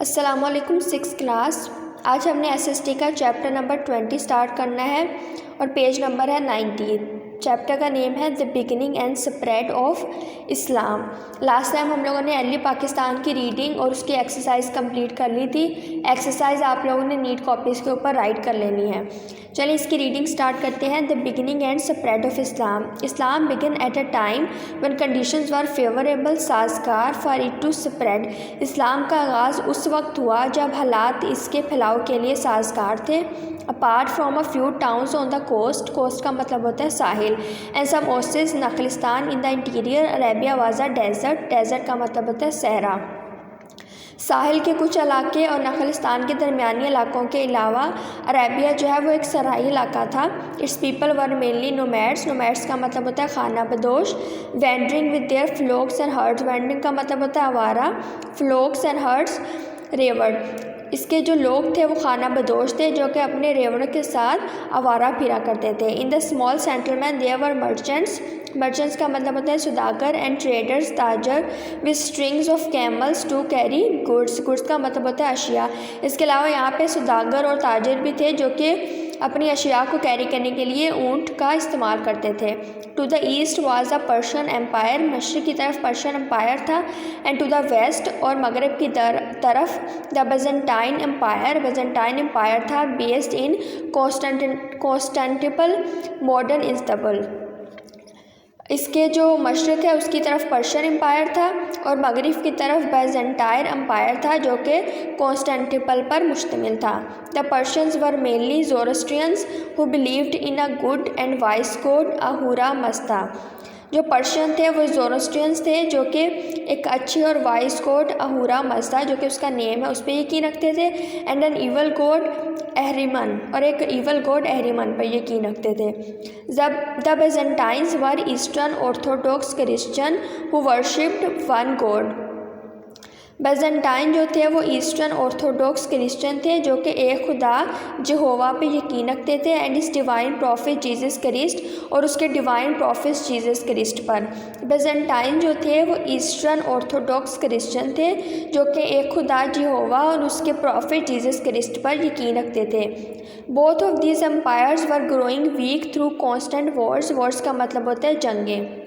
السلام علیکم 6 کلاس۔ آج ہم نے ایس ایس ٹی کا چیپٹر نمبر 20 سٹارٹ کرنا ہے اور پیج نمبر ہے 90۔ چیپٹر کا نیم ہے دی beginning and spread of Islam. Last time ہم لوگوں نے ارلی پاکستان کی ریڈنگ اور اس کی ایکسرسائز کمپلیٹ کر لی تھی۔ ایکسرسائز آپ لوگوں نے نیٹ کاپیز کے اوپر رائٹ کر لینی ہے۔ چلیے اس کی ریڈنگ سٹارٹ کرتے ہیں۔ The beginning and spread of Islam. Islam began at a time when conditions were favorable سازگار for it to spread۔ اسلام کا آغاز اس وقت ہوا جب حالات اس کے پھیلاؤ کے لیے سازگار تھے۔ apart from a few towns on the coast، coast کا مطلب ہوتا ہے ساحل، and some oases نخلستان in the interior، Arabia was a desert، desert کا مطلب ہوتا ہے صحرا۔ ساحل کے کچھ علاقے اور نخلستان کے درمیانی علاقوں کے علاوہ عربیہ جو ہے وہ ایک صحرائی علاقہ تھا۔ اٹس پیپل ور مینلی نومیڈس، نومیڈس کا مطلب ہوتا ہے خانہ بدوش۔ وینڈرنگ ود دیئر فلوکس اینڈ ہرڈز، وینڈرنگ کا مطلب ہوتا ہے آوارہ، فلوکس اینڈ ہرڈز ریوڑ۔ اس کے جو لوگ تھے وہ خانہ بدوش تھے جو کہ اپنے ریوڑ کے ساتھ آوارہ پھرا کرتے تھے۔ In the small settlement there were merchants, merchants کا مطلب ہوتا ہے سوداگر، اینڈ ٹریڈرز تاجر، with strings of camels to carry goods, goods کا مطلب ہوتا ہے اشیاء۔ اس کے علاوہ یہاں پہ سوداگر اور تاجر بھی تھے جو کہ اپنی اشیاء کو کیری کرنے کے لیے اونٹ کا استعمال کرتے تھے۔ To the east was a Persian empire, مشرق کی طرف پرشین امپائر تھا۔ اینڈ ٹو دا ویسٹ، اور مغرب کی طرف the Byzantine empire, Byzantine empire تھا، based in Constantinople modern Istanbul. اس کے جو مشرق ہے اس کی طرف پرشین امپائر تھا اور مغرب کی طرف بیزنٹائن امپائر تھا جو کہ کونسٹینٹیپل پر مشتمل تھا۔ The Persians were mainly Zoroastrians who believed in a good and wise god Ahura Mazda. جو پرشین تھے وہ زورسٹرینز تھے جو کہ ایک اچھی اور وائس گوڈ اہورا مزدا جو کہ اس کا نیم ہے اس پہ یقین رکھتے تھے، اینڈ این ایول گوڈ اہریمن، اور ایک ایول گوڈ اہریمن پر یقین رکھتے تھے۔ دا بیزنٹائنز ور ایسٹرن آرتھوڈاکس کرسچن ہو ورشپڈ ون گوڈ۔ بیزنٹائن جو تھے وہ ایسٹرن آرتھوڈاکس کرسچن تھے جو کہ ایک خدا جہووا پہ یقین رکھتے تھے، اینڈ اس ڈیوائن پروفٹ جیزس کرسٹ، اور اس کے ڈیوائن پروفٹ جیزس کرسٹ پر۔ بیزنٹائن جو تھے وہ ایسٹرن آرتھوڈاکس کرسچن تھے جو کہ ایک خدا جہووا اور اس کے پروفٹ جیزس کرسٹ پر یقین رکھتے تھے۔ Both of these empires were growing weak through constant wars, wars کا مطلب ہوتا ہے جنگیں۔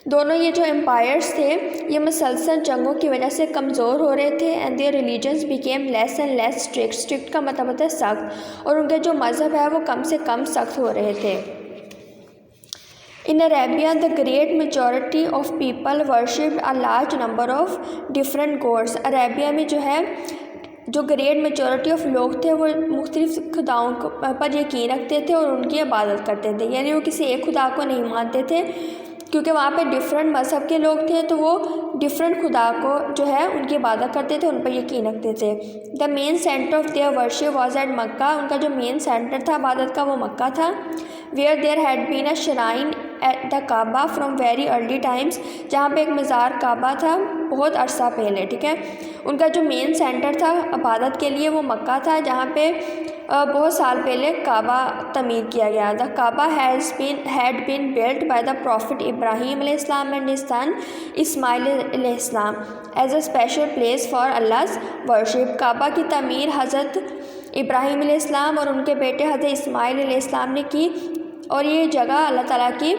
دونوں یہ جو امپائرز تھے یہ مسلسل جنگوں کی وجہ سے کمزور ہو رہے تھے، and their religions became less and less strict, strict کا مطلب ہوتا ہے سخت، اور ان کے جو مذہب ہے وہ کم سے کم سخت ہو رہے تھے۔ In Arabia, the great majority of people worshipped a large number of different gods۔ Arabia میں جو ہے جو گریٹ میجورٹی آف لوگ تھے وہ مختلف خداؤں پر یقین رکھتے تھے اور ان کی عبادت کرتے تھے، یعنی وہ کسی ایک خدا کو نہیں مانتے تھے کیونکہ وہاں پہ ڈفرینٹ مذہب کے لوگ تھے تو وہ ڈفرینٹ خدا کو جو ہے ان کی عبادت کرتے تھے، ان پر یقین رکھتے تھے۔ The main centre of their worship was at Mecca, ان کا جو مین سینٹر تھا عبادت کا وہ مکہ تھا۔ Where there had been a shrine at the Kaaba from very early times, جہاں پہ ایک مزار کعبہ تھا بہت عرصہ پہلے، ٹھیک ہے۔ ان کا جو مین سینٹر تھا عبادت کے لیے وہ مکہ تھا جہاں پہ بہت سال پہلے کعبہ تعمیر کیا گیا۔ The Kaaba had been built by the prophet Ibrahim علیہ السلام اینڈ ہز سن اسماعیل علیہ السلام as a special place for Allah's worship. کعبہ کی تعمیر حضرت ابراہیم علیہ السلام اور ان کے بیٹے حضرت اسماعیل علیہ السلام نے کی، اور یہ جگہ اللہ تعالیٰ کی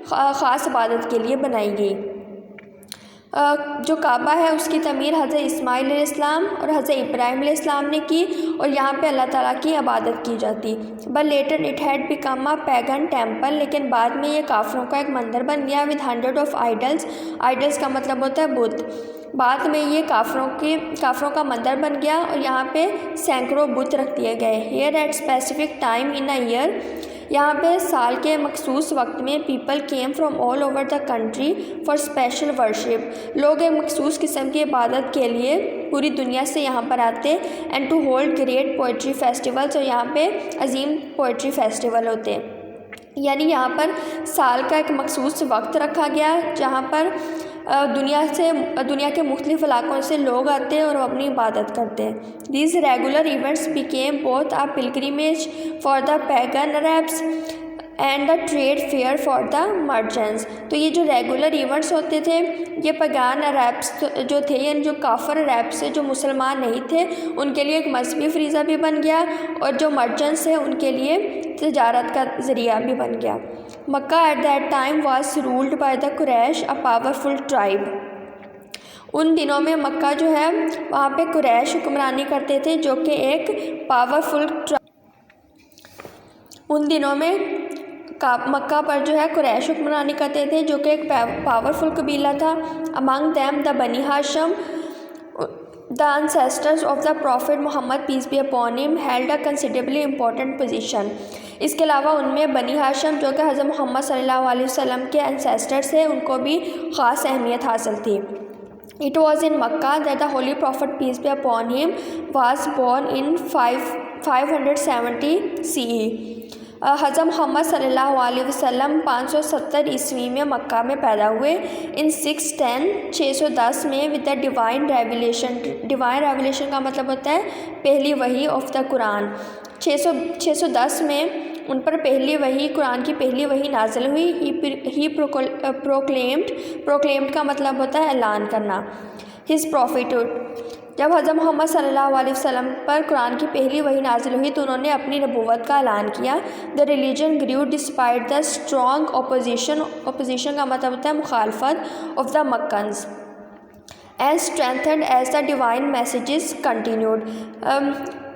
خاص عبادت کے لیے بنائی گئی۔ جو کعبہ ہے اس کی تعمیر حضرت اسماعیل علیہ السلام اور حضرت ابراہیم علیہ السلام نے کی، اور یہاں پہ اللہ تعالیٰ کی عبادت کی جاتی۔ But later it had become a pagan temple, لیکن بعد میں یہ کافروں کا ایک مندر بن گیا۔ With hundred of idols, idols کا مطلب ہوتا ہے بت۔ بعد میں یہ کافروں کا مندر بن گیا اور یہاں پہ سینکڑوں بت رکھ دیے گئے۔ Here at specific time in a year, یہاں پہ سال کے مخصوص وقت میں people came from all over the country for special worship, لوگ ایک مخصوص قسم کی عبادت کے لیے پوری دنیا سے یہاں پر آتے، and to hold great poetry festivals, اور یہاں پہ عظیم پوئٹری فیسٹیول ہوتے ہیں، یعنی یہاں پر سال کا ایک مخصوص وقت رکھا گیا جہاں پر دنیا کے مختلف علاقوں سے لوگ آتے ہیں اور وہ اپنی عبادت کرتے ہیں۔ These regular events became both a pilgrimage for the pagan Arabs, and the trade fair for the merchants. تو یہ جو ریگولر ایونٹس ہوتے تھے یہ پگان عربس جو تھے یعنی جو کافر عرب سے جو مسلمان نہیں تھے ان کے لیے ایک مذہبی فریضہ بھی بن گیا اور جو مرچنٹس ہیں ان کے لیے تجارت کا ذریعہ بھی بن گیا. Mecca at that time was ruled by the Quraysh a powerful tribe. ان دنوں میں مکہ جو ہے وہاں پہ قریش حکمرانی کرتے تھے جو کہ ایک پاورفل ان دنوں میں مکہ پر جو ہے قریش حکمرانی کرتے تھے جو کہ ایک پاورفل قبیلہ تھا. امنگ دیم دا بنی ہاشم, the ancestors of the Prophet Muhammad peace be upon him held a considerably important position. اس کے علاوہ ان میں بنی ہاشم جو کہ حضرت محمد صلی اللہ علیہ وسلم کے انسیسٹرس ہیں ان کو بھی خاص اہمیت حاصل تھی. It was in Makkah that the Holy Prophet peace be upon him was born in 570 CE. حضرت محمد صلی اللہ علیہ وسلم 570 عیسوی میں مکہ میں پیدا ہوئے. ان 610 میں ود دا ڈیوائن ریویلیشن کا مطلب ہوتا ہے پہلی وحی آف دا قرآن. 610 میں ان پر پہلی وحی قرآن کی پہلی وحی نازل ہوئی. ہی پروکلیمڈ کا مطلب ہوتا ہے اعلان کرنا. ہز پروفیٹڈ, جب حضرت محمد صلی اللہ علیہ وسلم پر قرآن کی پہلی وحی نازل ہوئی تو انہوں نے اپنی نبوت کا اعلان کیا. The religion grew despite the strong opposition کا مطلب ہوتا ہے مخالفت of the Meccans and strengthened as the divine messages continued.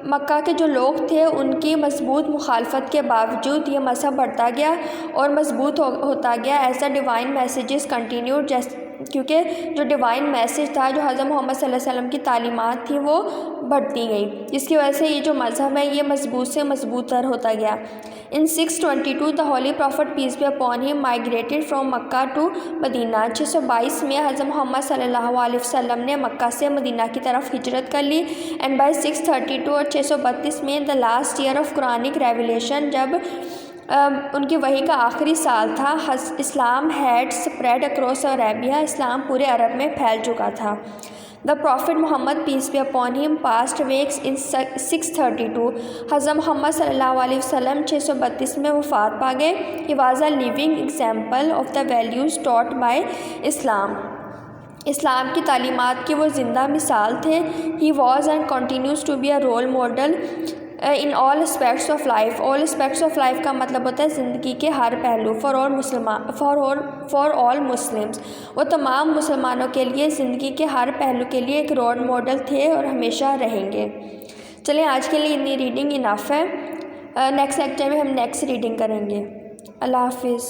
مکہ کے جو لوگ تھے ان کی مضبوط مخالفت کے باوجود یہ مذہب بڑھتا گیا اور مضبوط ہوتا گیا as the divine messages continued, کیونکہ جو ڈیوائن میسیج تھا جو حضرت محمد صلی اللہ علیہ وسلم کی تعلیمات تھیں وہ بڑھتی گئیں جس کی وجہ سے یہ جو مذہب ہے یہ مضبوط سے مضبوط تر ہوتا گیا. In 622 the holy prophet peace be upon him migrated from Mecca to Medina. 622 میں حضرت محمد صلی اللہ علیہ وسلم نے مکہ سے مدینہ کی طرف ہجرت کر لی. اینڈ بائی 632 اور 632 میں the last year of Quranic revelation, جب ان کی وحی کا آخری سال تھا, Islam had spread across Arabia, اسلام پورے عرب میں پھیل چکا تھا. The prophet Muhammad peace be upon him passed away in 632. حضرت محمد صلی اللہ علیہ وسلم 632 میں وفات پا گئے. He was a living example of the values taught by Islam. اسلام کی تعلیمات کی وہ زندہ مثال تھے. He was and continues to be a role model in all aspects of life. All aspects of life کا مطلب ہوتا ہے زندگی کے ہر پہلو. فار آل مسلمس, وہ تمام مسلمانوں کے لیے زندگی کے ہر پہلو کے لیے ایک رول ماڈل تھے اور ہمیشہ رہیں گے. چلیں آج کے لیے اتنی ریڈنگ انف ہے. نیکسٹ لیکچر میں ہم نیکسٹ ریڈنگ کریں گے. اللہ حافظ.